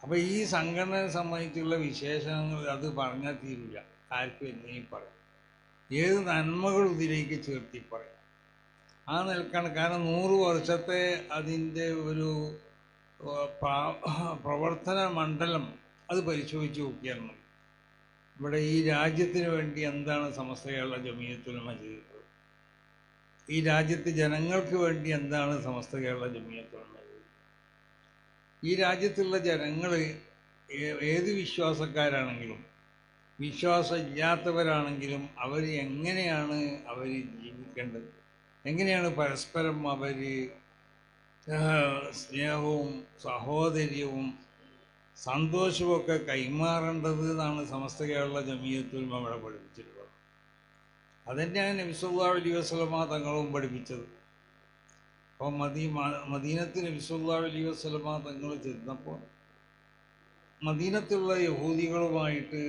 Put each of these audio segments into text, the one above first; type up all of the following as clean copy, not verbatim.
അപ്പോൾ ഈ സംഘടനയെ സംബന്ധിച്ചുള്ള വിശേഷങ്ങൾ അത് പറഞ്ഞാൽ തീരില്ല, ആർക്കും എന്നെയും പറയാം, ഏത് നന്മകളും ഇതിലേക്ക് ചേർത്തി പറയാം. ആ നിൽക്കാണ്. കാരണം 100 വർഷത്തെ അതിൻ്റെ ഒരു പ്രവർത്തന മണ്ഡലം അത് പരിശോധിച്ച് നോക്കിയാൽ മതി. ഇവിടെ ഈ രാജ്യത്തിന് വേണ്ടി എന്താണ് സമസ്ത കേരള ജമിയത്തുൽ ഉലമ ചെയ്തത്, ഈ രാജ്യത്തെ ജനങ്ങൾക്ക് വേണ്ടി എന്താണ് സമസ്ത കേരള ജമിയത്തുൽ ഉലമ ചെയ്തത്, ഈ രാജ്യത്തുള്ള ജനങ്ങൾ ഏത് വിശ്വാസക്കാരാണെങ്കിലും വിശ്വാസം ഇല്ലാത്തവരാണെങ്കിലും അവർ എങ്ങനെയാണ് അവർ ജീവിക്കേണ്ടത്, എങ്ങനെയാണ് പരസ്പരം അവർ സ്നേഹവും സഹോദര്യവും സന്തോഷമൊക്കെ കൈമാറേണ്ടത് എന്നാണ് സമസ്ത കേരള ജമിയത്തുൽ ഉലമ അവിടെ പഠിപ്പിച്ചിട്ടുള്ളത്. അതുതന്നെയാണ് നബി സല്ലല്ലാഹു അലൈഹി വസല്ലമ തങ്ങളും പഠിപ്പിച്ചത്. അപ്പോൾ മദീനത്ത് നബി സല്ലല്ലാഹു അലൈഹി വസല്ലമ തങ്ങൾ ചെന്നപ്പോൾ മദീനത്തുള്ള യഹൂദികളുമായിട്ട്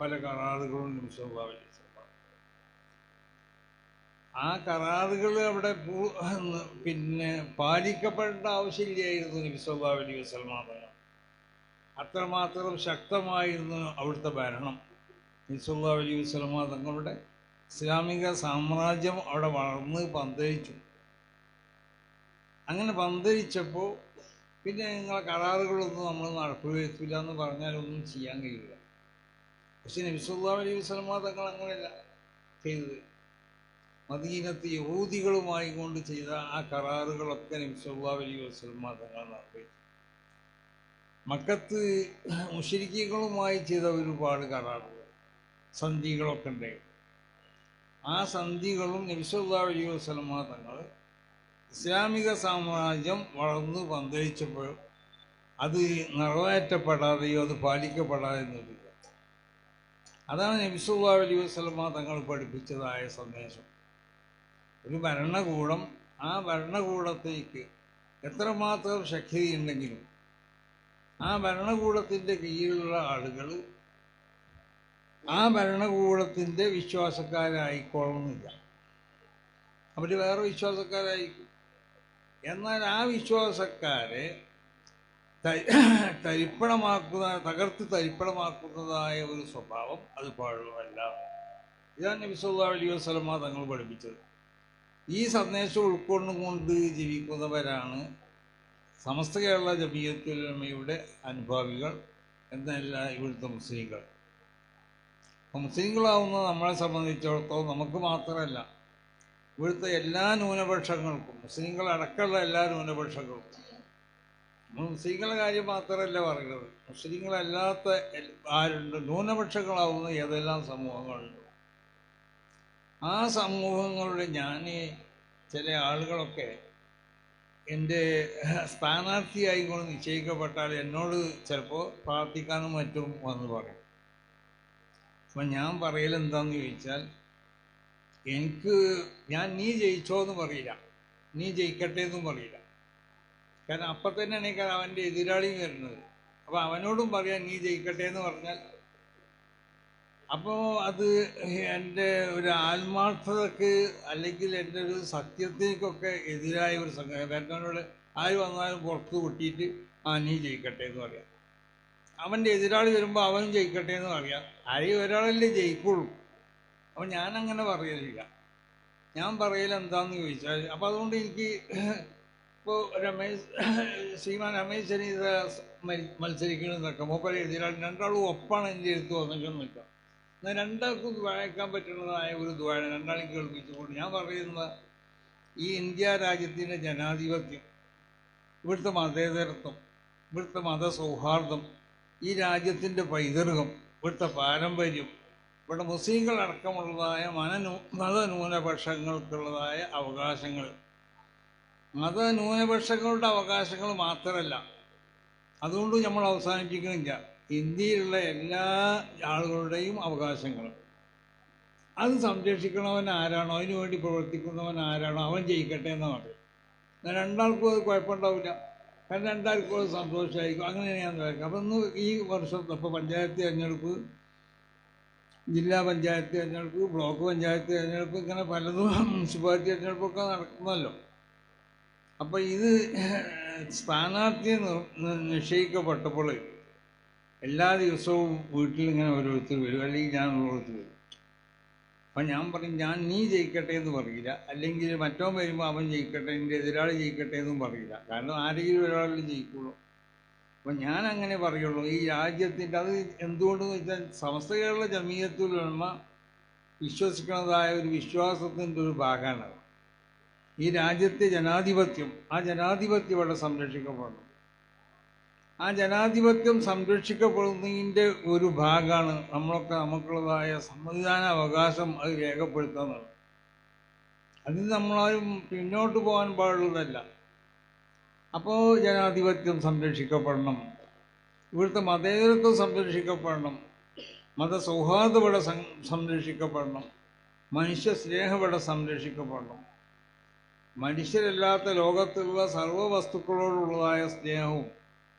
പല കരാറുകളും നബി സല്ലല്ലാഹു അലൈഹി വസല്ലം, ആ കരാറുകൾ അവിടെ പിന്നെ പാലിക്കപ്പെടേണ്ട ആവശ്യമില്ലായിരുന്നു നബി സല്ലല്ലാഹു അലൈഹി വസല്ലമ തങ്ങൾ. അത്രമാത്രം ശക്തമായിരുന്നു അവിടുത്തെ ഭരണം. നബി സല്ലല്ലാഹു അലൈഹി വസല്ലമ തങ്ങളുടെ ഇസ്ലാമിക സാമ്രാജ്യം അവിടെ വളർന്ന് പന്തലിച്ചു. അങ്ങനെ പന്തലിച്ചപ്പോൾ പിന്നെ നിങ്ങളെ കരാറുകളൊന്നും നമ്മൾ നടപ്പിൽ എന്ന് പറഞ്ഞാലൊന്നും ചെയ്യാൻ കഴിയില്ല. പക്ഷെ നബി സല്ലല്ലാഹു അലൈഹി വസല്ലമ തങ്ങൾ അങ്ങനെയല്ല ചെയ്തത്. മദീനത്ത് യഹൂദികളുമായി കൊണ്ട് ചെയ്ത ആ കരാറുകളൊക്കെ നബി സല്ലല്ലാഹു അലൈഹി വസല്ലമ തങ്ങൾ നടപ്പിച്ചു. മക്കത്ത് മുശ്രിക്കുകളുമായി ചെയ്ത ഒരുപാട് കരാറുകൾ, സന്ധികളൊക്കെ ഉണ്ടായിരുന്നു. ആ സന്ധികളും നബി സല്ലല്ലാഹു അലൈഹി വസല്ലമ തങ്ങൾ ഇസ്ലാമിക സാമ്രാജ്യം വളർന്നു പന്തലിച്ചപ്പോൾ അത് നിറവേറ്റപ്പെടാതെയോ അത് പാലിക്കപ്പെടാതെയോ നിന്നില്ല. അതാണ് നബി സല്ലല്ലാഹു അലൈഹി വസല്ലമ തങ്ങൾ പഠിപ്പിച്ചതായ സന്ദേശം. ഒരു ഭരണകൂടം, ആ ഭരണകൂടത്തേക്ക് എത്രമാത്രം ശക്തിയുണ്ടെങ്കിലും ആ ഭരണകൂടത്തിൻ്റെ കീഴിലുള്ള ആളുകൾ ആ ഭരണകൂടത്തിൻ്റെ വിശ്വാസക്കാരായിക്കൊള്ളുന്നില്ല, അവർ വേറെ വിശ്വാസക്കാരായിരിക്കും. എന്നാൽ ആ വിശ്വാസക്കാരെ തകർത്ത് തരിപ്പണമാക്കുന്നതായ ഒരു സ്വഭാവം അത് പാടുമല്ല. ഇതാണ് നബി സല്ലല്ലാഹു അലൈഹി വസല്ലമ തങ്ങൾ പഠിപ്പിച്ചത്. ഈ സന്ദേശം ഉൾക്കൊണ്ടുകൊണ്ട് ജീവിക്കുന്നവരാണ് സമസ്ത കേരള ജമിയത്തുൽ ഉലമയുടെ അനുഭാവികൾ എന്നല്ല ഇവിടുത്തെ മുസ്ലിങ്ങൾ. അപ്പം മുസ്ലിങ്ങളാവുന്ന നമ്മളെ സംബന്ധിച്ചിടത്തോളം നമുക്ക് മാത്രമല്ല, ഇവിടുത്തെ എല്ലാ ന്യൂനപക്ഷങ്ങൾക്കും, മുസ്ലിങ്ങളടക്കമുള്ള എല്ലാ ന്യൂനപക്ഷങ്ങൾക്കും, നമ്മൾ മുസ്ലിങ്ങളുടെ കാര്യം മാത്രമല്ല പറയുന്നത്, മുസ്ലിങ്ങളല്ലാത്ത ആരുണ്ട്, ന്യൂനപക്ഷങ്ങളാവുന്ന ഏതെല്ലാം സമൂഹങ്ങളുണ്ട്, ആ സമൂഹങ്ങളുടെ ചില ആളുകളൊക്കെ എൻ്റെ സ്ഥാനാർത്ഥിയായി കൊണ്ട് നിശ്ചയിക്കപ്പെട്ടാൽ എന്നോട് ചിലപ്പോൾ പ്രാർത്ഥിക്കാനും മറ്റും വന്ന് പറയും. അപ്പം ഞാൻ പറയലെന്താണെന്ന് ചോദിച്ചാൽ, നീ ജയിച്ചോ എന്ന് പറയില്ല, നീ ജയിക്കട്ടെ എന്നും പറയില്ല. കാരണം അപ്പം തന്നെയാണ് അവൻ്റെ എതിരാളി വരുന്നത്. അപ്പോൾ അവനോടും പറയാം നീ ജയിക്കട്ടെ എന്ന് പറഞ്ഞാൽ, അപ്പോൾ അത് എൻ്റെ ഒരു ആത്മാർത്ഥതക്ക് അല്ലെങ്കിൽ എൻ്റെ ഒരു സത്യത്തിനൊക്കെ എതിരായ ഒരു സംഗതി. എന്നോട് ആര് വന്നാലും പുറത്ത് പൊട്ടിയിട്ട് നീ ജയിക്കട്ടെ എന്ന് പറയാം. അവൻ്റെ എതിരാളി വരുമ്പോൾ അവനും ജയിക്കട്ടെ എന്ന് പറയാം. ആരെയും ഒരാളല്ലേ ജയിക്കുള്ളൂ. അപ്പം ഞാനങ്ങനെ പറയലില്ല. ഞാൻ പറയലെന്താണെന്ന് ചോദിച്ചാൽ, അപ്പോൾ അതുകൊണ്ട് എനിക്ക് ഇപ്പോൾ ശ്രീമാൻ രമേശ് ചെന്നിത്തല മത്സരിക്കണമെന്നൊക്കെ മൂപ്പരെ എതിരാളി രണ്ടാളും ഒപ്പാണ് എൻ്റെ അടുത്ത് വന്നിട്ടെന്ന് നിൽക്കാം. എന്നാൽ രണ്ടാൾക്കും വായിക്കാൻ പറ്റുന്നതായ ഒരു ദ്വാര രണ്ടാളും കേൾപ്പിച്ചുകൊണ്ട് ഞാൻ പറയുന്നത്, ഈ ഇന്ത്യ രാജ്യത്തിൻ്റെ ജനാധിപത്യം, ഇവിടുത്തെ മതേതരത്വം, ഇവിടുത്തെ മതസൗഹാർദ്ദം, ഈ രാജ്യത്തിൻ്റെ പൈതൃകം, ഇവിടുത്തെ പാരമ്പര്യം, ഇവിടെ മുസ്ലിങ്ങളടക്കമുള്ളതായ മതന്യൂനപക്ഷങ്ങൾക്കുള്ളതായ അവകാശങ്ങൾ, മതന്യൂനപക്ഷങ്ങളുടെ അവകാശങ്ങൾ മാത്രമല്ല, അതുകൊണ്ട് നമ്മൾ അവസാനിപ്പിക്കുന്നില്ല, ഇന്ത്യയിലുള്ള എല്ലാ ആളുകളുടെയും അവകാശങ്ങൾ അത് സംരക്ഷിക്കണവൻ ആരാണോ, അതിനു വേണ്ടി പ്രവർത്തിക്കുന്നവൻ ആരാണോ അവൻ ജയിക്കട്ടെ എന്ന് പറയും. രണ്ടാൾക്കും അത് കുഴപ്പമുണ്ടാവില്ല. കാരണം രണ്ടാൾക്കും അത് സന്തോഷമായിരിക്കും. അങ്ങനെയാണ് ഞാൻ വിചാരിക്കും. അപ്പം ഇന്ന് ഈ വർഷം ഇപ്പോൾ പഞ്ചായത്ത് തിരഞ്ഞെടുപ്പ്, ജില്ലാ പഞ്ചായത്ത് തിരഞ്ഞെടുപ്പ്, ബ്ലോക്ക് പഞ്ചായത്ത് തിരഞ്ഞെടുപ്പ്, ഇങ്ങനെ പലതും മുനിസിപ്പാലിറ്റി തിരഞ്ഞെടുപ്പൊക്കെ നടക്കുന്നല്ലോ. അപ്പം ഇത് സ്ഥാനാർത്ഥിയെ നിശ്ചയിക്കപ്പെട്ടപ്പോൾ എല്ലാ ദിവസവും വീട്ടിൽ ഇങ്ങനെ ഓരോരുത്തർ വരും, അല്ലെങ്കിൽ ഞാൻ ഓരോരുത്തർ വരും. അപ്പം ഞാൻ പറയും, നീ ജയിക്കട്ടെ എന്ന് പറയില്ല, അല്ലെങ്കിൽ മറ്റോ വരുമ്പോൾ അവൻ ജയിക്കട്ടെ, എൻ്റെ എതിരാളി ജയിക്കട്ടെ എന്നും പറയില്ല. കാരണം ആരെങ്കിലും ഒരാളിൽ ജയിക്കുള്ളൂ. അപ്പം ഞാൻ അങ്ങനെ പറയുള്ളൂ. ഈ രാജ്യത്തിൻ്റെ അത് എന്തുകൊണ്ടെന്ന് വെച്ചാൽ സമസ്ത കേരള ജമീയത്തുൽ ഉലമ വിശ്വസിക്കുന്നതായ ഒരു വിശ്വാസത്തിൻ്റെ ഒരു ഭാഗമാണ് ഈ രാജ്യത്തെ ജനാധിപത്യം. ആ ജനാധിപത്യം ഇവിടെ സംരക്ഷിക്കപ്പെടണം. ആ ജനാധിപത്യം സംരക്ഷിക്കപ്പെടുന്നതിൻ്റെ ഒരു ഭാഗമാണ് നമ്മളൊക്കെ നമുക്കുള്ളതായ സമ്മതിദാന അവകാശം അത് രേഖപ്പെടുത്തുന്നത്. അതിന് നമ്മളാരും പിന്നോട്ട് പോകാൻ പാടുള്ളതല്ല. അപ്പോൾ ജനാധിപത്യം സംരക്ഷിക്കപ്പെടണം, ഇവിടുത്തെ മതേതരത്വം സംരക്ഷിക്കപ്പെടണം, മതസൗഹാർദ്ദം ഇവിടെ സംരക്ഷിക്കപ്പെടണം, മനുഷ്യ സ്നേഹം ഇവിടെ സംരക്ഷിക്കപ്പെടണം. മനുഷ്യരല്ലാത്ത ലോകത്തുള്ള സർവ്വ വസ്തുക്കളോടുള്ളതായ സ്നേഹവും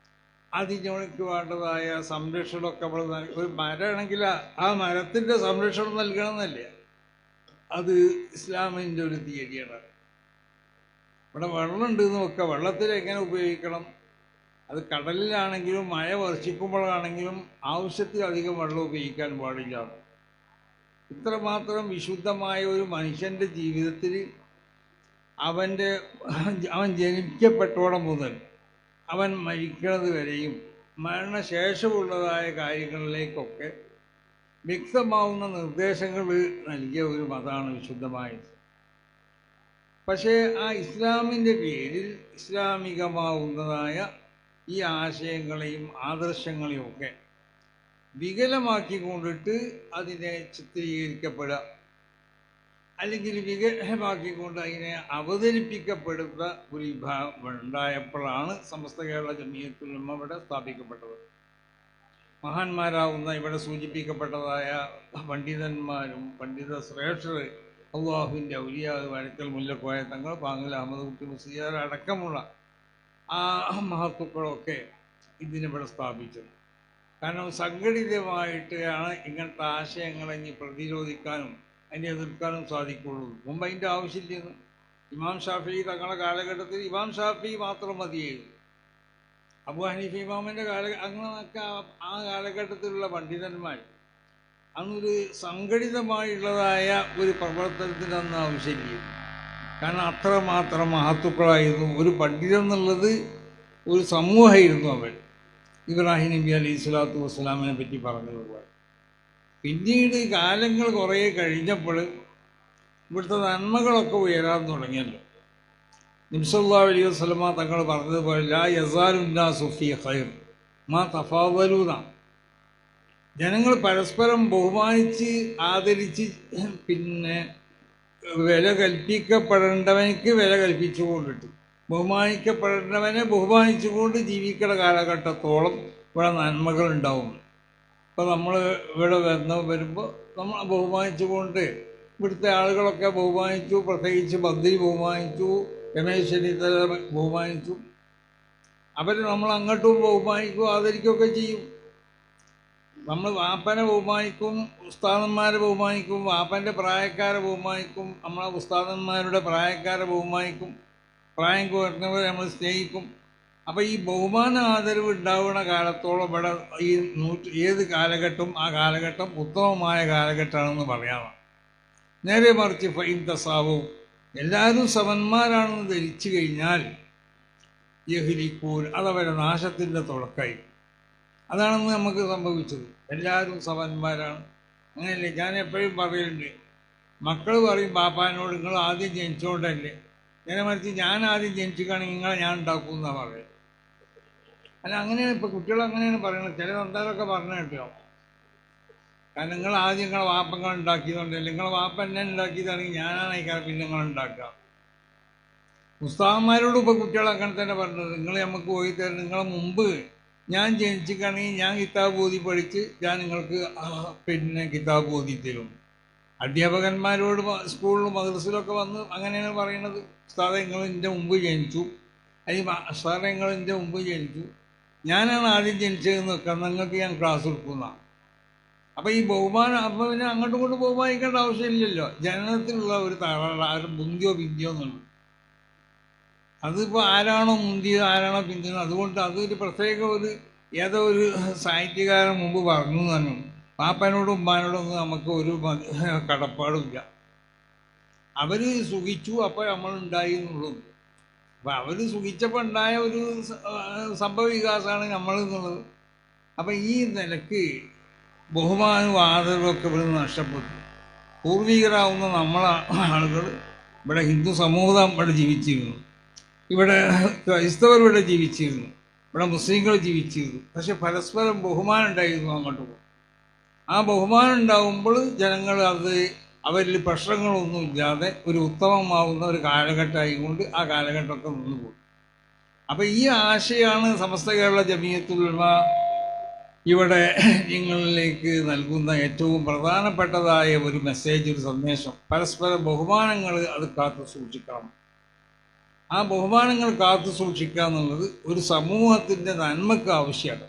അതിനോക്ക് വേണ്ടതായ സംരക്ഷണമൊക്കെ നമ്മൾ ഒരു മരമാണെങ്കിൽ ആ മരത്തിൻ്റെ സംരക്ഷണം നൽകണമെന്നല്ലേ, അത് ഇസ്ലാമിൻ്റെ ഒരു തിയറിയാണ്. ഇവിടെ വെള്ളമുണ്ട് എന്ന് വെക്കുക, വെള്ളത്തിൽ എങ്ങനെ ഉപയോഗിക്കണം, അത് കടലിലാണെങ്കിലും മഴ വർഷിക്കുമ്പോഴാണെങ്കിലും ആവശ്യത്തിലധികം വെള്ളം ഉപയോഗിക്കാൻ പാടില്ല. ഇത്രമാത്രം വിശുദ്ധമായ ഒരു മനുഷ്യൻ്റെ ജീവിതത്തിൽ അവൻ ജനിക്കപ്പെട്ടോളം മുതൽ അവൻ മരിക്കുന്നത് വരെയും മരണശേഷമുള്ളതായ കാര്യങ്ങളിലേക്കൊക്കെ വ്യക്തമാവുന്ന നിർദ്ദേശങ്ങൾ നൽകിയ ഒരു മതമാണ് വിശുദ്ധമായത്. പക്ഷേ ആ ഇസ്ലാമിൻ്റെ പേരിൽ ഇസ്ലാമികമാവുന്നതായ ഈ ആശയങ്ങളെയും ആദർശങ്ങളെയും ഒക്കെ വികലമാക്കിക്കൊണ്ടിട്ട് അതിനെ ചിത്രീകരിക്കപ്പെടുക, അല്ലെങ്കിൽ വിഗ്രഹമാക്കിക്കൊണ്ട് അതിനെ അവതരിപ്പിക്കപ്പെടുന്ന ഒരു വിഭാഗം ഉണ്ടായപ്പോഴാണ് സമസ്ത കേരള ജമീയത്തുൽ ഉലമ ഇവിടെ സ്ഥാപിക്കപ്പെട്ടത്. മഹാന്മാരാവുന്ന ഇവിടെ സൂചിപ്പിക്കപ്പെട്ടതായ പണ്ഡിതന്മാരും പണ്ഡിത ശ്രേഷ്ഠർ, അള്ളാഹുവിൻ്റെ ഔലിയാ വരക്കൽ മുല്ലക്കോയ തങ്ങൾ, പാങ്ങൽ അഹമ്മദ് കുട്ടി മുസ്ലിയാർ അടക്കമുള്ള ആ മഹത്തുക്കളൊക്കെ ഇതിനിവിടെ സ്ഥാപിച്ചത്. കാരണം സംഘടിതമായിട്ടാണ് ഇങ്ങനത്തെ ആശയങ്ങളെ ഇനി പ്രതിരോധിക്കാനും അതിനെ എതിർക്കാനും സാധിക്കുള്ളൂ. മുമ്പ് അതിൻ്റെ ആവശ്യമില്ലെന്ന്. ഇമാം ഷാഫി തങ്ങളുടെ കാലഘട്ടത്തിൽ ഇമാം ഷാഫി മാത്രം മതിയായിരുന്നു. അബൂ ഹനീഫ ഇമാമിൻ്റെ അങ്ങനെയൊക്കെ ആ കാലഘട്ടത്തിലുള്ള പണ്ഡിതന്മാർ അന്നൊരു സംഘടിതമായുള്ളതായ ഒരു പ്രവർത്തനത്തിന് അന്ന് ആവശ്യമില്ല. കാരണം അത്രമാത്രം മഹത്തുക്കളായിരുന്നു. ഒരു പണ്ഡിതൻ എന്നുള്ളത് ഒരു സമൂഹമായിരുന്നു അവർ. ഇബ്രാഹിം നബി അലൈഹി സ്വലാത്തു വസ്സലാമിനെ പറ്റി പറഞ്ഞതുപോലെ. പിന്നീട് കാലങ്ങൾ കുറേ കഴിഞ്ഞപ്പോൾ ഇവിടുത്തെ നന്മകളൊക്കെ ഉയരാൻ തുടങ്ങിയല്ലോ. നബി സല്ലല്ലാഹു അലൈഹി വസല്ലമ തങ്ങൾ പറഞ്ഞതുപോലെ ലാ യസാലുന്നാസു ഫീ ഖൈർ മാ തഫാദലൂന. ജനങ്ങൾ പരസ്പരം ബഹുമാനിച്ച് ആദരിച്ച് പിന്നെ വില കൽപ്പിക്കപ്പെടേണ്ടവനക്ക് വില കൽപ്പിച്ചുകൊണ്ടിട്ട് ബഹുമാനിക്കപ്പെടേണ്ടവനെ ബഹുമാനിച്ചുകൊണ്ട് ജീവിക്കുന്ന കാലഘട്ടത്തോളം ഇവിടെ നന്മകൾ ഉണ്ടാവും. ഇപ്പോൾ നമ്മൾ ഇവിടെ വരുമ്പോൾ നമ്മൾ ബഹുമാനിച്ചുകൊണ്ട് ഇവിടുത്തെ ആളുകളൊക്കെ ബഹുമാനിച്ചു. പ്രത്യേകിച്ച് ബദ്രി ബഹുമാനിച്ചു, രമേശ് ചെന്നിത്തല ബഹുമാനിച്ചു. അവർ നമ്മൾ അങ്ങോട്ടും ബഹുമാനിക്കും, ആദരിക്കുകയൊക്കെ ചെയ്യും. നമ്മൾ വാപ്പനെ ബഹുമാനിക്കും, ഉസ്താദന്മാരെ ബഹുമാനിക്കും, വാപ്പൻ്റെ പ്രായക്കാരെ ബഹുമാനിക്കും, നമ്മളെ ഉസ്താദന്മാരുടെ പ്രായക്കാരെ ബഹുമാനിക്കും, പ്രായം കുറഞ്ഞവരെ നമ്മൾ സ്നേഹിക്കും. അപ്പോൾ ഈ ബഹുമാന ആദരവ് ഉണ്ടാവുന്ന കാലത്തോളം ഇവിടെ ഈ ഏത് കാലഘട്ടം ആ കാലഘട്ടം ഉത്തമമായ കാലഘട്ടമാണെന്ന് പറയാം. നേരെ മറിച്ച് ഫൈൻ തസാവും എല്ലാവരും സമന്മാരാണെന്ന് ധരിച്ചു കഴിഞ്ഞാൽ യഹ്ലിക്കൂൻ അതവരെ നാശത്തിൻ്റെ തുടക്കമായി. അതാണെന്ന് നമുക്ക് സംഭവിച്ചത്. എല്ലാവരും സമന്മാരാണ്. അങ്ങനെയല്ലേ? ഞാൻ എപ്പോഴും പറയലുണ്ട്, മക്കൾ പറയും പാപ്പാനോട് നിങ്ങൾ ആദ്യം ജനിച്ചോണ്ടല്ലേ, നേരെ മറിച്ച് ഞാൻ ആദ്യം ജനിച്ചിട്ടാണെങ്കിൽ നിങ്ങളെ ഞാൻ ഉണ്ടാക്കും എന്നാണ് പറയുന്നത്. അല്ല, അങ്ങനെയാണ് ഇപ്പോൾ കുട്ടികൾ അങ്ങനെയാണ് പറയുന്നത്. ചില സന്താനമൊക്കെ പറഞ്ഞു കേട്ടോ, കാരണം നിങ്ങൾ ആദ്യം നിങ്ങളെ വാപ്പങ്ങൾ ഉണ്ടാക്കിയതുകൊണ്ടല്ലേ, നിങ്ങളെ വാപ്പ എന്നെ ഉണ്ടാക്കിയതാണെങ്കിൽ ഞാനാണ് അയക്കാറ് പിന്നെ നിങ്ങൾ ഉണ്ടാക്കുക. ഉസ്താദന്മാരോട് ഇപ്പോൾ കുട്ടികൾ അങ്ങനെ തന്നെ പറഞ്ഞത്, നിങ്ങൾ നമുക്ക് പോയി തരണം, നിങ്ങളെ മുമ്പ് ഞാൻ ജനിച്ചിട്ടാണെങ്കിൽ ഞാൻ കിതാബ് ഓതി പഠിച്ച് ഞാൻ നിങ്ങൾക്ക് പിന്നെ കിതാബ് ഓതി തരും. അധ്യാപകന്മാരോട് സ്കൂളിലും മദ്രസയിലൊക്കെ വന്ന് അങ്ങനെയാണ് പറയുന്നത്. ഉസ്താദെ നിങ്ങൾ എൻ്റെ മുമ്പ് ജനിച്ചു, അല്ലെങ്കിൽ ഉസ്താദെ നിങ്ങൾ എൻ്റെ മുമ്പ് ജനിച്ചു, ഞാനാണ് ആദ്യം ജനിച്ചതെന്ന് വെക്കാം, നിങ്ങൾക്ക് ഞാൻ ക്ലാസ് കൊടുക്കുന്നതാണ്. അപ്പോൾ ഈ ബഹുമാനം അപ്പോൾ പിന്നെ അങ്ങോട്ടും ഇങ്ങോട്ടും ബഹുമാനിക്കേണ്ട ആവശ്യമില്ലല്ലോ. ജനനത്തിലുള്ള ഒരു തകരാറ് ബുന്തിയോ ബിന്തിയോ എന്നുള്ളൂ. അതിപ്പോൾ ആരാണോ മുന്തിയത് ആരാണോ പിന്തുണ, അതുകൊണ്ട് അതൊരു പ്രത്യേക ഏതോ ഒരു സാഹിത്യകാരൻ മുമ്പ് പറഞ്ഞു തന്നെ, പാപ്പനോടും ഉമ്മാനോടൊന്നും നമുക്ക് ഒരു കടപ്പാടുമില്ല. അവർ സുഖിച്ചു അപ്പോൾ നമ്മളുണ്ടായി എന്നുള്ളൂ. അപ്പം അവർ സുഖിച്ചപ്പോൾ ഉണ്ടായ ഒരു സംഭവ വികാസമാണ് നമ്മൾ എന്നുള്ളത്. അപ്പം ഈ നിലക്ക് ബഹുമാനവും ആദരവൊക്കെ ഇവിടെ നിന്ന് നഷ്ടപ്പെട്ടു. പൂർവികരാവുന്ന നമ്മളെ ആളുകൾ ഇവിടെ ഹിന്ദു സമൂഹം ഇവിടെ ജീവിച്ചിരുന്നു, ഇവിടെ ക്രൈസ്തവർ ഇവിടെ ജീവിച്ചിരുന്നു, ഇവിടെ മുസ്ലിങ്ങൾ ജീവിച്ചിരുന്നു. പക്ഷെ പരസ്പരം ബഹുമാനം ഉണ്ടായിരുന്നു അങ്ങോട്ട്. ആ ബഹുമാനം ഉണ്ടാകുമ്പോൾ ജനങ്ങൾ അവരിൽ പ്രശ്നങ്ങളൊന്നുമില്ലാതെ ഒരു ഉത്തമമാവുന്ന ഒരു കാലഘട്ടമായിക്കൊണ്ട് ആ കാലഘട്ടമൊക്കെ നിന്നുപോയി. അപ്പം ഈ ആശയമാണ് സമസ്ത കേരള ജമിയത്തുൽ ഉലമ ഇവിടെ നിങ്ങളിലേക്ക് നൽകുന്ന ഏറ്റവും പ്രധാനപ്പെട്ടതായ ഒരു മെസ്സേജ്, ഒരു സന്ദേശം. പരസ്പര ബഹുമാനങ്ങൾ അത് കാത്തു സൂക്ഷിക്കണം. ആ ബഹുമാനങ്ങൾ കാത്തു സൂക്ഷിക്കുക എന്നുള്ളത് ഒരു സമൂഹത്തിൻ്റെ നന്മക്ക് ആവശ്യമാണ്.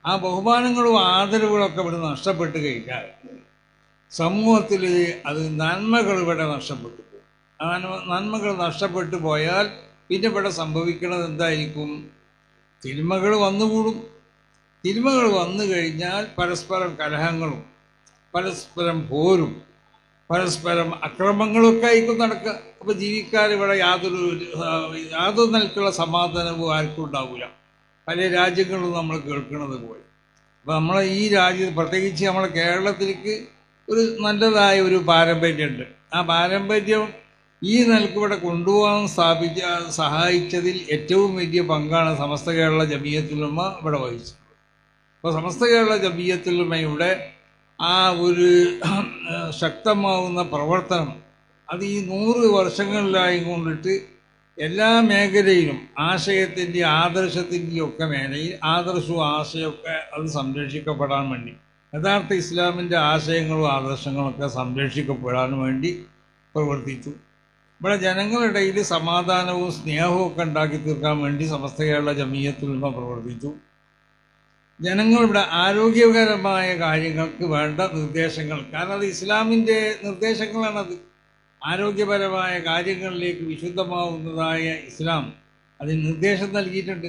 ആ ബഹുമാനങ്ങളും ആദരവുകളൊക്കെ ഇവിടെ നഷ്ടപ്പെട്ട് കഴിഞ്ഞാൽ സമൂഹത്തിൽ അത് നന്മകൾ ഇവിടെ നഷ്ടപ്പെട്ടു പോകും. ആ നന്മകൾ നഷ്ടപ്പെട്ടു പോയാൽ പിന്നെ ഇവിടെ സംഭവിക്കുന്നത് എന്തായിരിക്കും? തിന്മകൾ വന്നുകൂടും. തിന്മകൾ വന്നു കഴിഞ്ഞാൽ പരസ്പരം കലഹങ്ങളും പരസ്പരം പോരും പരസ്പരം അക്രമങ്ങളൊക്കെ ആയിരിക്കും നടക്കുക. അപ്പോൾ ജീവിക്കാൻ ഇവിടെ യാതൊരു നിലക്കുള്ള സമാധാനവും ആർക്കും ഉണ്ടാവില്ല. പല രാജ്യങ്ങളിലും നമ്മൾ കേൾക്കുന്നത് പോലെ. അപ്പോൾ നമ്മളെ ഈ രാജ്യത്ത്, പ്രത്യേകിച്ച് നമ്മളെ കേരളത്തിലേക്ക് ഒരു നല്ലതായ ഒരു പാരമ്പര്യമുണ്ട്. ആ പാരമ്പര്യം ഈ നിലക്ക് ഇവിടെ കൊണ്ടുപോകാൻ സഹായിച്ചതിൽ ഏറ്റവും വലിയ പങ്കാണ് സമസ്ത കേരള ജമിയത്തുൽ ഉലമ ഇവിടെ വഹിച്ചത്. അപ്പോൾ സമസ്ത കേരള ജമിയത്തുൽ ഉലമയുടെ ആ ഒരു ശക്തമാവുന്ന പ്രവർത്തനം അത് ഈ 100 വർഷങ്ങളിലായി കൊണ്ടിട്ട് എല്ലാ മേഖലയിലും ആശയത്തിൻ്റെ ആദർശത്തിൻ്റെയും ഒക്കെ മേഖലയിൽ ആദർശവും ആശയമൊക്കെ അത് സംരക്ഷിക്കപ്പെടാൻ വേണ്ടി, യഥാർത്ഥ ഇസ്ലാമിൻ്റെ ആശയങ്ങളും ആദർശങ്ങളൊക്കെ സംരക്ഷിക്കപ്പെടാൻ വേണ്ടി പ്രവർത്തിച്ചു. ഇവിടെ ജനങ്ങളുടെ ഇടയിൽ സമാധാനവും സ്നേഹവും ഒക്കെ ഉണ്ടാക്കി തീർക്കാൻ വേണ്ടി സമസ്ത കേരള ജമിയത്തുൽ ഉലമ പ്രവർത്തിച്ചു. ജനങ്ങളിവിടെ ആരോഗ്യകരമായ കാര്യങ്ങൾക്ക് വേണ്ട നിർദ്ദേശങ്ങൾ, കാരണം അത് ഇസ്ലാമിൻ്റെ നിർദ്ദേശങ്ങളാണത്. ആരോഗ്യപരമായ കാര്യങ്ങളിലേക്ക് വിശുദ്ധമാവുന്നതായ ഇസ്ലാം അതിന് നിർദ്ദേശം നൽകിയിട്ടുണ്ട്.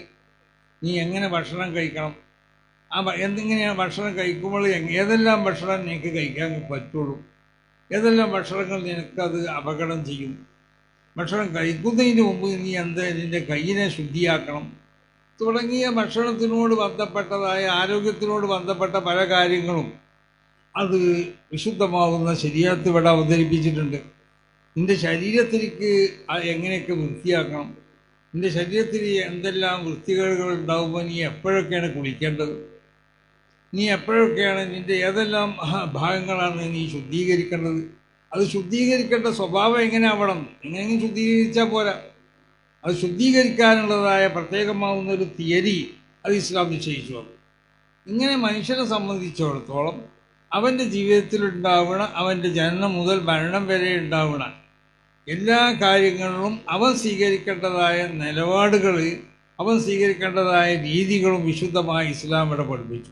നീ എങ്ങനെ ഭക്ഷണം കഴിക്കണം, എന്തെങ്ങനെയാണ് ഭക്ഷണം കഴിക്കുമ്പോൾ ഏതെല്ലാം ഭക്ഷണം നിനക്ക് കഴിക്കാൻ പറ്റുള്ളൂ, ഏതെല്ലാം ഭക്ഷണങ്ങൾ നിനക്കത് അപകടം ചെയ്യും, ഭക്ഷണം കഴിക്കുന്നതിന് മുമ്പ് നീ നിൻ്റെ കയ്യിനെ ശുദ്ധിയാക്കണം തുടങ്ങിയ ഭക്ഷണത്തിനോട് ബന്ധപ്പെട്ടതായ ആരോഗ്യത്തിനോട് ബന്ധപ്പെട്ട പല കാര്യങ്ങളും അത് വിശുദ്ധമാവുന്ന ശരീഅത്ത് ഇവിടെ അവതരിപ്പിച്ചിട്ടുണ്ട്. നിൻ്റെ ശരീരത്തിലേക്ക് എങ്ങനെയൊക്കെ വൃത്തിയാക്കണം, നിൻ്റെ ശരീരത്തിൽ എന്തെല്ലാം വൃത്തികേടുകൾ ഉണ്ടാകുമ്പോൾ നീ എപ്പോഴൊക്കെയാണ് കുളിക്കേണ്ടത്, നീ എപ്പോഴൊക്കെയാണ് നിൻ്റെ ഏതെല്ലാം ഭാഗങ്ങളാണ് നീ ശുദ്ധീകരിക്കേണ്ടത്, അത് ശുദ്ധീകരിക്കേണ്ട സ്വഭാവം എങ്ങനെ ആവണം, എങ്ങനെയെങ്കിലും ശുദ്ധീകരിച്ചാൽ പോരാ, അത് ശുദ്ധീകരിക്കാനുള്ളതായ പ്രത്യേകമാവുന്ന ഒരു തിയറി അത് ഇസ്ലാം നിശ്ചയിച്ചു വന്നു. ഇങ്ങനെ മനുഷ്യനെ സംബന്ധിച്ചിടത്തോളം അവൻ്റെ ജീവിതത്തിലുണ്ടാവുന്ന, അവൻ്റെ ജനനം മുതൽ മരണം വരെ ഉണ്ടാവുന്ന എല്ലാ കാര്യങ്ങളിലും അവൻ സ്വീകരിക്കേണ്ടതായ നിലപാടുകൾ, അവൻ സ്വീകരിക്കേണ്ടതായ രീതികളും വിശുദ്ധമായ ഇസ്ലാം ഇവിടെ പഠിപ്പിച്ചു.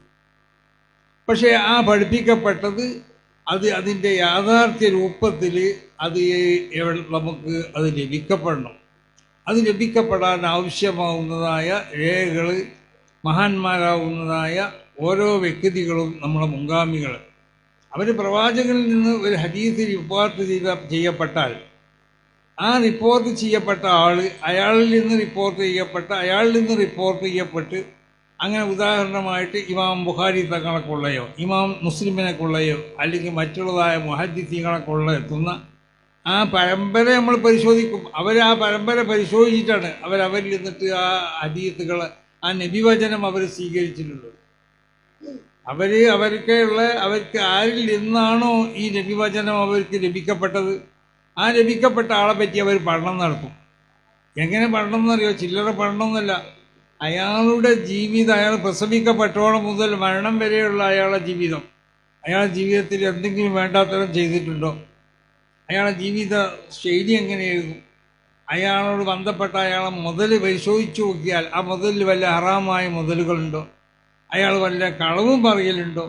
പക്ഷേ ആ പഠിപ്പിക്കപ്പെട്ടത് അതിൻ്റെ യാഥാർത്ഥ്യ രൂപത്തിൽ നമുക്ക് അത് ലഭിക്കപ്പെടണം. അത് ലഭിക്കപ്പെടാൻ ആവശ്യമാവുന്നതായ രേഖകൾ, മഹാന്മാരാവുന്നതായ ഓരോ വ്യക്തികളും നമ്മുടെ മുൻഗാമികൾ, അവർ പ്രവാചകനിൽ നിന്ന് ഒരു ഹദീസ് റിപ്പോർട്ട് ചെയ്യപ്പെട്ടാൽ ആ റിപ്പോർട്ട് ചെയ്യപ്പെട്ട ആൾ അയാളിൽ നിന്ന് റിപ്പോർട്ട് ചെയ്യപ്പെട്ട് അങ്ങനെ ഉദാഹരണമായിട്ട് ഇമാം ബുഖാരി തങ്ങളെ കൊള്ളയോ ഇമാം മുസ്ലിമിനെ കൊള്ളയോ അല്ലെങ്കിൽ മറ്റുള്ളതായ മുഹദ്ദിസീങ്ങളെ കൊള്ള എത്തുന്ന ആ പരമ്പര നമ്മൾ പരിശോധിക്കും. ആ പരമ്പര പരിശോധിച്ചിട്ടാണ് അവരിൽ നിന്നിട്ട് ആ ഹദീസുകൾ, ആ നബിവചനം അവർ സ്വീകരിച്ചിട്ടുള്ളത്. അവർക്ക് ആരിൽ നിന്നാണോ ഈ നബിവചനം അവർക്ക് ലഭിക്കപ്പെട്ടത്, ആ ലഭിക്കപ്പെട്ട ആളെ പറ്റി അവർ പഠനം നടത്തും. എങ്ങനെ പഠനം എന്നറിയോ? ചില്ലറ പഠനമൊന്നുമല്ല. അയാളുടെ ജീവിതം, അയാൾ പ്രസവിക്കപ്പെട്ടോളം മുതൽ മരണം വരെയുള്ള അയാളുടെ ജീവിതം, അയാളുടെ ജീവിതത്തിൽ എന്തെങ്കിലും വേണ്ടാത്തരം ചെയ്തിട്ടുണ്ടോ, അയാളുടെ ജീവിത ശൈലി എങ്ങനെയായിരുന്നു, അയാളോട് ബന്ധപ്പെട്ട അയാളെ മുതൽ പരിശോധിച്ചു നോക്കിയാൽ ആ മുതലിൽ വല്ല ഹറാമായ മുതലുകളുണ്ടോ, അയാൾ വല്ല കളവും പറയലുണ്ടോ,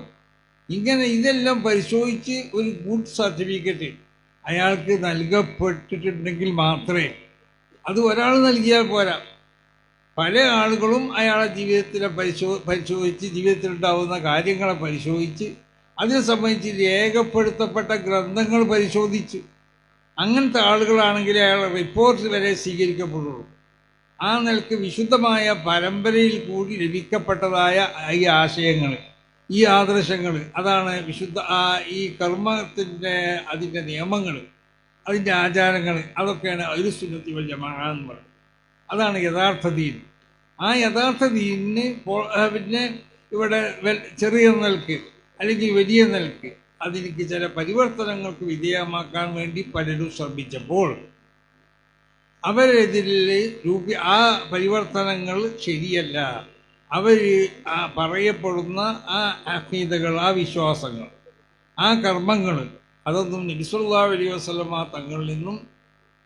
ഇങ്ങനെ ഇതെല്ലാം പരിശോധിച്ച് ഒരു ഗുഡ് സർട്ടിഫിക്കറ്റ് അയാൾക്ക് നൽകപ്പെട്ടിട്ടുണ്ടെങ്കിൽ മാത്രമേ അത് ഒരാൾ നൽകിയാൽ പോരാ, പല ആളുകളും അയാളെ ജീവിതത്തിലെ പരിശോധിച്ച് ജീവിതത്തിലുണ്ടാവുന്ന കാര്യങ്ങളെ പരിശോധിച്ച് അതിനെ സംബന്ധിച്ച് രേഖപ്പെടുത്തപ്പെട്ട ഗ്രന്ഥങ്ങൾ പരിശോധിച്ച് അങ്ങനത്തെ ആളുകളാണെങ്കിൽ അയാളുടെ റിപ്പോർട്ട് വരെ സ്വീകരിക്കപ്പെടുള്ളൂ. ആ നിലക്ക് വിശുദ്ധമായ പരമ്പരയിൽ കൂടി ലഭിക്കപ്പെട്ടതായ ഈ ആശയങ്ങൾ, ഈ ആദർശങ്ങൾ, അതാണ് ഈ കർമ്മത്തിൻ്റെ അതിൻ്റെ നിയമങ്ങൾ, അതിൻ്റെ ആചാരങ്ങൾ, അതൊക്കെയാണ് അഹ്ലുസുന്നത്തി വൽ ജമാഅ എന്ന് പറയുന്നത്. അതാണ് യഥാർത്ഥ ദീൻ. ആ യഥാർത്ഥ ദീനിന് പിന്നെ ഇവിടെ ചെറിയ നിലക്ക് അല്ലെങ്കിൽ വലിയ നിലക്ക് അതിലേക്ക് ചില പരിവർത്തനങ്ങൾക്ക് വിധേയമാക്കാൻ വേണ്ടി പലരും ശ്രമിച്ചപ്പോൾ അവരെതിരിൽ ആ പരിവർത്തനങ്ങൾ ശരിയല്ല, അവർ പറയപ്പെടുന്ന ആ അഖീദകൾ, ആ വിശ്വാസങ്ങൾ, ആ കർമ്മങ്ങൾ, അതൊന്നും നബി സല്ലല്ലാഹു അലൈഹി വസല്ലമ തങ്ങളിൽ നിന്നും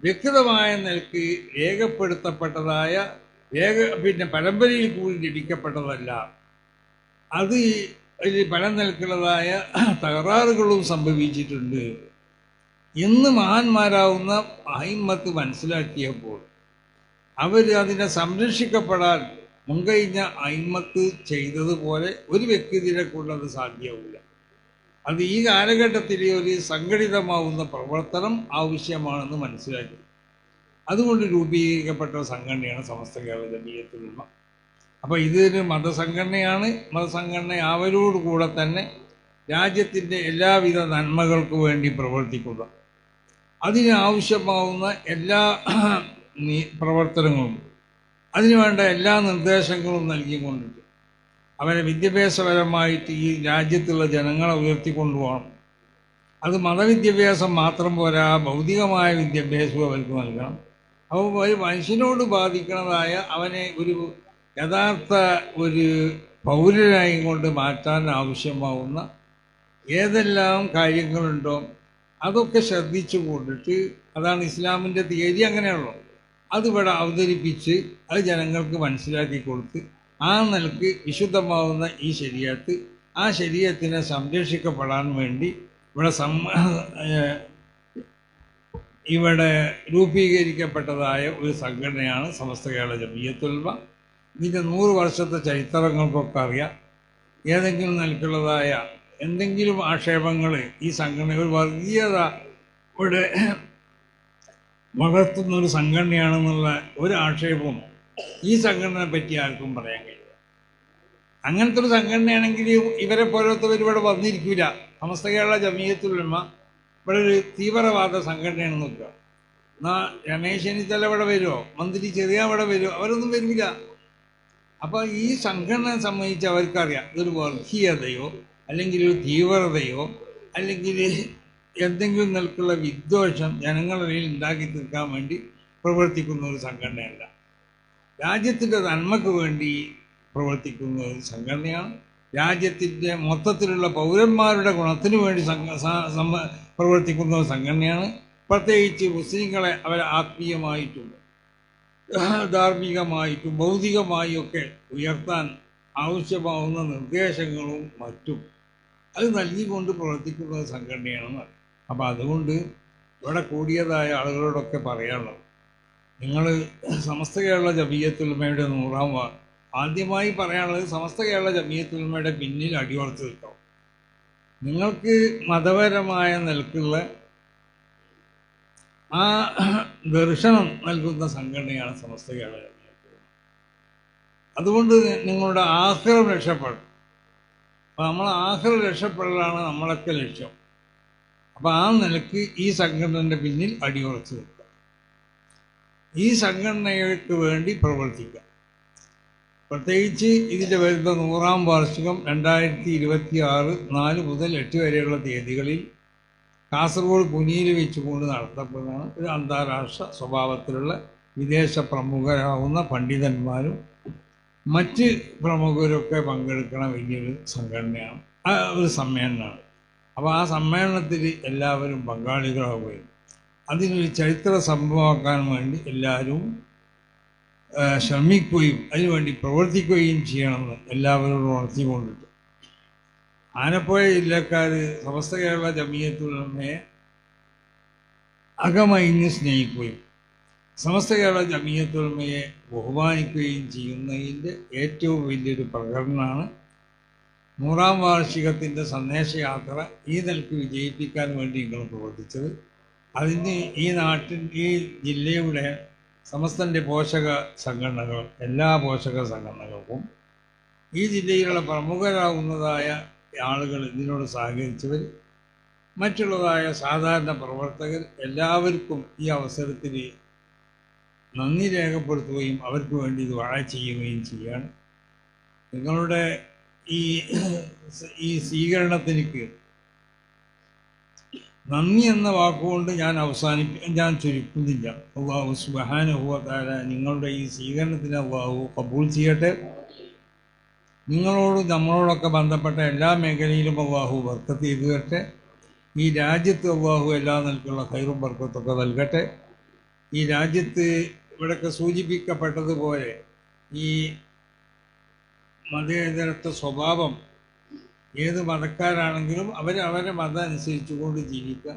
വ്യക്തമായ നിലക്ക് രേഖപ്പെടുത്തപ്പെട്ടതായ പിന്നെ പരമ്പരയിൽ കൂടി ലഭിക്കപ്പെട്ടതല്ല. അത് പല നിലക്കുള്ളതായ തകരാറുകളും സംഭവിച്ചിട്ടുണ്ട് എന്ന് മഹാന്മാരാവുന്ന അയിമ്മത്ത് മനസ്സിലാക്കിയപ്പോൾ അവർ അതിനെ സംരക്ഷിക്കപ്പെടാൻ മുൻകഴിഞ്ഞ അയിമ്മത്ത് ചെയ്തതുപോലെ ഒരു വ്യക്തിയെ കൊണ്ടത് സാധ്യമാവില്ല. അത് ഈ കാലഘട്ടത്തിൽ ഒരു സംഘടിതമാവുന്ന പ്രവർത്തനം ആവശ്യമാണെന്ന് മനസ്സിലാക്കി അതുകൊണ്ട് രൂപീകരിക്കപ്പെട്ട സംഘടനയാണ് സമസ്ത കേരള ജമിയത്തുൽ ഉലമ. അപ്പോൾ ഇതൊരു മതസംഘടനയാണ്. മതസംഘടന അവരോടുകൂടെ തന്നെ രാജ്യത്തിൻ്റെ എല്ലാവിധ നന്മകൾക്ക് വേണ്ടി പ്രവർത്തിക്കുക, അതിനാവശ്യമാവുന്ന എല്ലാ പ്രവർത്തനങ്ങളും അതിനുവേണ്ട എല്ലാ നിർദ്ദേശങ്ങളും നൽകിക്കൊണ്ടിട്ട് അവരെ വിദ്യാഭ്യാസപരമായിട്ട് ഈ രാജ്യത്തുള്ള ജനങ്ങളെ ഉയർത്തിക്കൊണ്ടുപോകണം. അത് മതവിദ്യാഭ്യാസം മാത്രം പോരാ, ഭൗതികമായ വിദ്യാഭ്യാസവും അവർക്ക് നൽകണം. അപ്പോൾ ഒരു മനുഷ്യനോട് ബാധിക്കുന്നതായ അവനെ ഒരു യഥാർത്ഥ ഒരു പൗരനായി കൊണ്ട് മാറ്റാൻ ആവശ്യമാവുന്ന ഏതെല്ലാം കാര്യങ്ങളുണ്ടോ അതൊക്കെ ശ്രദ്ധിച്ചു കൊണ്ടിട്ട്, അതാണ് ഇസ്ലാമിൻ്റെ തീയതി, അങ്ങനെയുള്ളൂ, അതിവിടെ അവതരിപ്പിച്ച് അത് ജനങ്ങൾക്ക് മനസ്സിലാക്കി കൊടുത്ത് ആ നിലക്ക് വിശുദ്ധമാവുന്ന ഈ ശരീഅത്ത്, ആ ശരീഅത്തിനെ സംരക്ഷിക്കപ്പെടാൻ വേണ്ടി ഇവിടെ രൂപീകരിക്കപ്പെട്ടതായ ഒരു സംഘടനയാണ് സമസ്ത കേരള ജമിയത്തുൽ ഉലമ. ഇതിൻ്റെ 100 വർഷത്തെ ചരിത്രങ്ങൾക്കൊക്കെ അറിയാം. ഏതെങ്കിലും നിലക്കുള്ളതായ എന്തെങ്കിലും ആക്ഷേപങ്ങൾ ഈ സംഘടന ഒരു വർഗീയത ഇവിടെ വളർത്തുന്നൊരു സംഘടനയാണെന്നുള്ള ഒരു ആക്ഷേപവും ഈ സംഘടനയെ പറ്റി ആർക്കും പറയാൻ കഴിയില്ല. അങ്ങനത്തെ ഒരു സംഘടനയാണെങ്കിൽ ഇവരെ പോലത്തവർ ഇവിടെ വന്നിരിക്കില്ല. സമസ്ത കേരള ജമിയത്തുൽ ഉലമ ഇവിടെ ഒരു തീവ്രവാദ സംഘടനയാണെന്ന് നോക്കുക. എന്നാൽ രമേശ് ചെന്നിത്തല ഇവിടെ വരുമോ, മന്ത്രി ചെറിയ ഇവിടെ വരുമോ? അവരൊന്നും വരില്ല. അപ്പോൾ ഈ സംഘടനയെ സംബന്ധിച്ച് അവർക്കറിയാം ഇതൊരു വർഗീയതയോ അല്ലെങ്കിൽ ഒരു തീവ്രതയോ അല്ലെങ്കിൽ എന്തെങ്കിലും നിലക്കുള്ള വിദ്വേഷം ജനങ്ങളുടെ ഉണ്ടാക്കി തീർക്കാൻ വേണ്ടി പ്രവർത്തിക്കുന്ന ഒരു സംഘടനയല്ല. രാജ്യത്തിൻ്റെ നന്മക്ക് വേണ്ടി പ്രവർത്തിക്കുന്ന ഒരു സംഘടനയാണ്. രാജ്യത്തിൻ്റെ മൊത്തത്തിലുള്ള പൗരന്മാരുടെ ഗുണത്തിന് വേണ്ടി പ്രവർത്തിക്കുന്ന ഒരു സംഘടനയാണ്. പ്രത്യേകിച്ച് മുസ്ലിങ്ങളെ അവരെ ആത്മീയമായിട്ടും ധാർമ്മികമായിട്ടും ഭൗതികമായും ഒക്കെ ഉയർത്താൻ ആവശ്യമാവുന്ന നിർദ്ദേശങ്ങളും മറ്റും അത് നൽകിക്കൊണ്ട് പ്രവർത്തിക്കുന്ന സംഘടനയാണെന്ന്. അപ്പോൾ അതുകൊണ്ട് ഇവിടെ കൂടിയതായ ആളുകളോടൊക്കെ പറയാനുള്ളത്, നിങ്ങൾ സമസ്ത കേരള ജമിയത്തുൽ ഉലമയുടെ 100ാം ആദ്യമായി പറയാനുള്ളത് സമസ്ത കേരള ജമിയത്തുൽ ഉലമയുടെ പിന്നിൽ അടിയുറച്ച് നിൽക്കണം. നിങ്ങൾക്ക് മതപരമായ നിലക്കുള്ള ആ ദർശനം നൽകുന്ന സംഘടനയാണ് സമസ്ത കേരള ജമിയത്തുൽ ഉലമ. അതുകൊണ്ട് നിങ്ങളുടെ ആഖിറം രക്ഷപ്പെടും. അപ്പോൾ നമ്മൾ ആഖിറം രക്ഷപ്പെടലാണ് നമ്മളൊക്കെ ലക്ഷ്യം. അപ്പോൾ ആ നിലക്ക് ഈ സംഘടനയുടെ പിന്നിൽ അടിയുറച്ച് നിൽക്കുക, ഈ സംഘടനയ്ക്ക് വേണ്ടി പ്രവർത്തിക്കുക. പ്രത്യേകിച്ച് ഇതിൻ്റെ വരുന്ന 100ാം വാർഷികം 2026 4 മുതൽ 8 വരെയുള്ള തീയതികളിൽ കാസർഗോഡ് പുനിയിൽ വെച്ചുകൊണ്ട് നടത്തപ്പെടുന്ന ഒരു അന്താരാഷ്ട്ര സ്വഭാവത്തിലുള്ള വിദേശ പ്രമുഖരാകുന്ന പണ്ഡിതന്മാരും മറ്റ് പ്രമുഖരൊക്കെ പങ്കെടുക്കുന്ന വലിയൊരു സംഘടനയാണ്, ഒരു സമ്മേളനമാണ്. അപ്പോൾ ആ സമ്മേളനത്തിൽ എല്ലാവരും പങ്കാളികളാവുകയും അതിനൊരു ചരിത്ര സംഭവമാക്കാൻ വേണ്ടി എല്ലാവരും ശ്രമിക്കുകയും അതിനുവേണ്ടി പ്രവർത്തിക്കുകയും ചെയ്യണമെന്ന് എല്ലാവരോടും ഉണർത്തിക്കൊണ്ടിട്ട് ആലപ്പുഴ ജില്ലക്കാർ സമസ്ത കേരള ജമിയത്തുൽ ഉലമയെ അകമഴിഞ്ഞ് സ്നേഹിക്കുകയും സമസ്ത കേരള ജമിയത്തുലമയെ ബഹുമാനിക്കുകയും ചെയ്യുന്നതിൻ്റെ ഏറ്റവും വലിയൊരു പ്രകടനമാണ് 100-ാം വാർഷികത്തിൻ്റെ സന്ദേശയാത്ര ഈ നിലയ്ക്ക് വിജയിപ്പിക്കാൻ വേണ്ടി നിങ്ങൾ പ്രവർത്തിച്ചത്. അതിന് ഈ ജില്ലയുടെ സമസ്തൻ്റെ പോഷക സംഘടനകൾ, എല്ലാ പോഷക സംഘടനകൾക്കും ഈ ജില്ലയിലുള്ള പ്രമുഖരാകുന്നതായ ആളുകൾ, ഇതിനോട് സഹകരിച്ചവർ, മറ്റുള്ളതായ സാധാരണ പ്രവർത്തകർ എല്ലാവർക്കും ഈ അവസരത്തിൽ നന്ദി രേഖപ്പെടുത്തുകയും അവർക്ക് വേണ്ടി ദുആ ചെയ്യുകയും ചെയ്യാണ്. നിങ്ങളുടെ ഈ സ്വീകരണത്തിലേക്ക് നന്ദി എന്ന വാക്കുകൊണ്ട് ഞാൻ ചുരുക്കുന്നില്ല. അല്ലാഹു സുബ്ഹാനഹു വ തആല നിങ്ങളുടെ ഈ സ്വീകരണത്തിന് അല്ലാഹു ഖബൂൽ ചെയ്യട്ടെ. നിങ്ങളോടും നമ്മളോടൊക്കെ ബന്ധപ്പെട്ട എല്ലാ മേഖലയിലും അല്ലാഹു ബർക്കത്ത് ചെയ്തു തരട്ടെ. ഈ രാജ്യത്ത് അല്ലാഹു എല്ലാ നിലക്കുള്ള ഖൈറും ബർക്കത്തൊക്കെ നൽകട്ടെ. ഈ രാജ്യത്ത് ഇവിടെയൊക്കെ സൂചിപ്പിക്കപ്പെട്ടതുപോലെ ഈ മതേതരത്വ സ്വഭാവം, ഏത് മതക്കാരാണെങ്കിലും അവരെ മതം അനുസരിച്ചുകൊണ്ട് ജീവിക്കുക,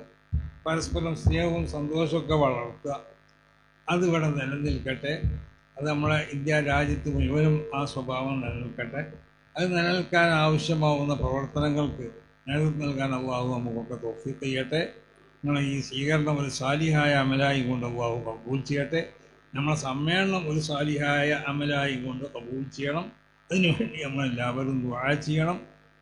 പരസ്പരം സ്നേഹവും സന്തോഷമൊക്കെ വളർത്തുക, അതിവിടെ നിലനിൽക്കട്ടെ. അത് നമ്മളെ ഇന്ത്യ രാജ്യത്ത് മുഴുവനും ആ സ്വഭാവം നിലനിൽക്കട്ടെ. അത് നിലനിൽക്കാൻ ആവശ്യമാവുന്ന പ്രവർത്തനങ്ങൾക്ക് നേതൃത്വം നൽകാൻ അല്ലാഹു നമുക്കൊക്കെ തൗഫീഖ് ചെയ്യട്ടെ. നമ്മളെ ഈ സ്വീകരണം ഒരു സാലിഹായ അമലായി കൊണ്ട് അല്ലാഹു കബൂൽ ചെയ്യട്ടെ. നമ്മളെ സമ്മേളനം ഒരു സാലിഹായ അമലായി കൊണ്ട് കബൂൽ ചെയ്യണം. അതിനുവേണ്ടി നമ്മളെല്ലാവരും ദുആ ചെയ്യണം.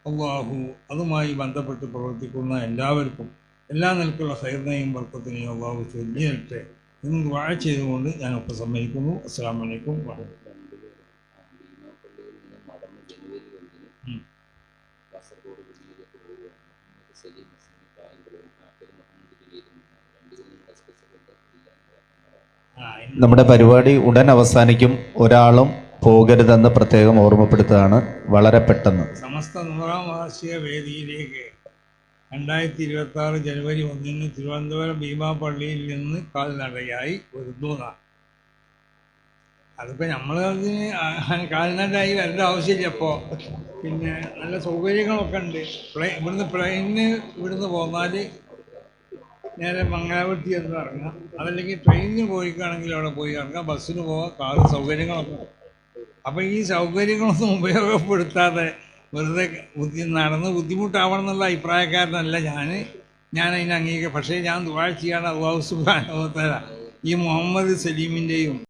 അല്ലാഹു അതുമായി ബന്ധപ്പെട്ട് പ്രവർത്തിക്കുന്ന എല്ലാവർക്കും എല്ലാ നിലക്കുള്ള ഖൈറിനെയും ബർക്കത്തിനെയും അല്ലാഹു ചൊല്ലി തരട്ടെ എന്ന് ദുആ ചെയ്തുകൊണ്ട് ഞാൻ ഉപസംഹരിക്കുന്നു. അസ്സലാമു അലൈക്കും വറഹ്മത്തുള്ളാഹി. നമ്മുടെ പരിപാടി ഉടൻ അവസാനിക്കും. ഒരാളും പോകരുതെന്ന് പ്രത്യേകം ഓർമ്മപ്പെടുത്തുകയാണ്. വളരെ പെട്ടെന്ന് സമസ്ത 100-ാം വാർഷിക വേദിയിലേക്ക് 2026 ജനുവരി 1-ന് തിരുവനന്തപുരം ഭീമാ പള്ളിയിൽ നിന്ന് കാൽനടയായി വരുന്നതാണ്. അതിപ്പോൾ നമ്മൾ അതിന് കാൽനടയായി വരേണ്ട ആവശ്യമില്ല. അപ്പോൾ പിന്നെ നല്ല സൗകര്യങ്ങളൊക്കെ ഉണ്ട്. ഇവിടുന്ന് പോന്നാൽ നേരെ മംഗലാപുരത്ത് ചെന്ന് ഇറങ്ങാം. അതല്ലെങ്കിൽ ട്രെയിനിന് പോയിക്കാണെങ്കിൽ അവിടെ പോയി ഇറങ്ങാം, ബസ്സിന് പോകാം, കാർ സൗകര്യങ്ങളൊക്കെ. അപ്പം ഈ സൗകര്യങ്ങളൊന്നും ഉപയോഗപ്പെടുത്താതെ വെറുതെ നടന്ന് ബുദ്ധിമുട്ടാവണം എന്നുള്ള അഭിപ്രായക്കാരനല്ല ഞാൻ അതിനെ പക്ഷേ ഞാൻ ദുആ ചെയ്യാണ് അല്ലാഹു സുബ്ഹാനഹു വ തആല ഈ മുഹമ്മദ് സലീമിൻ്റെയും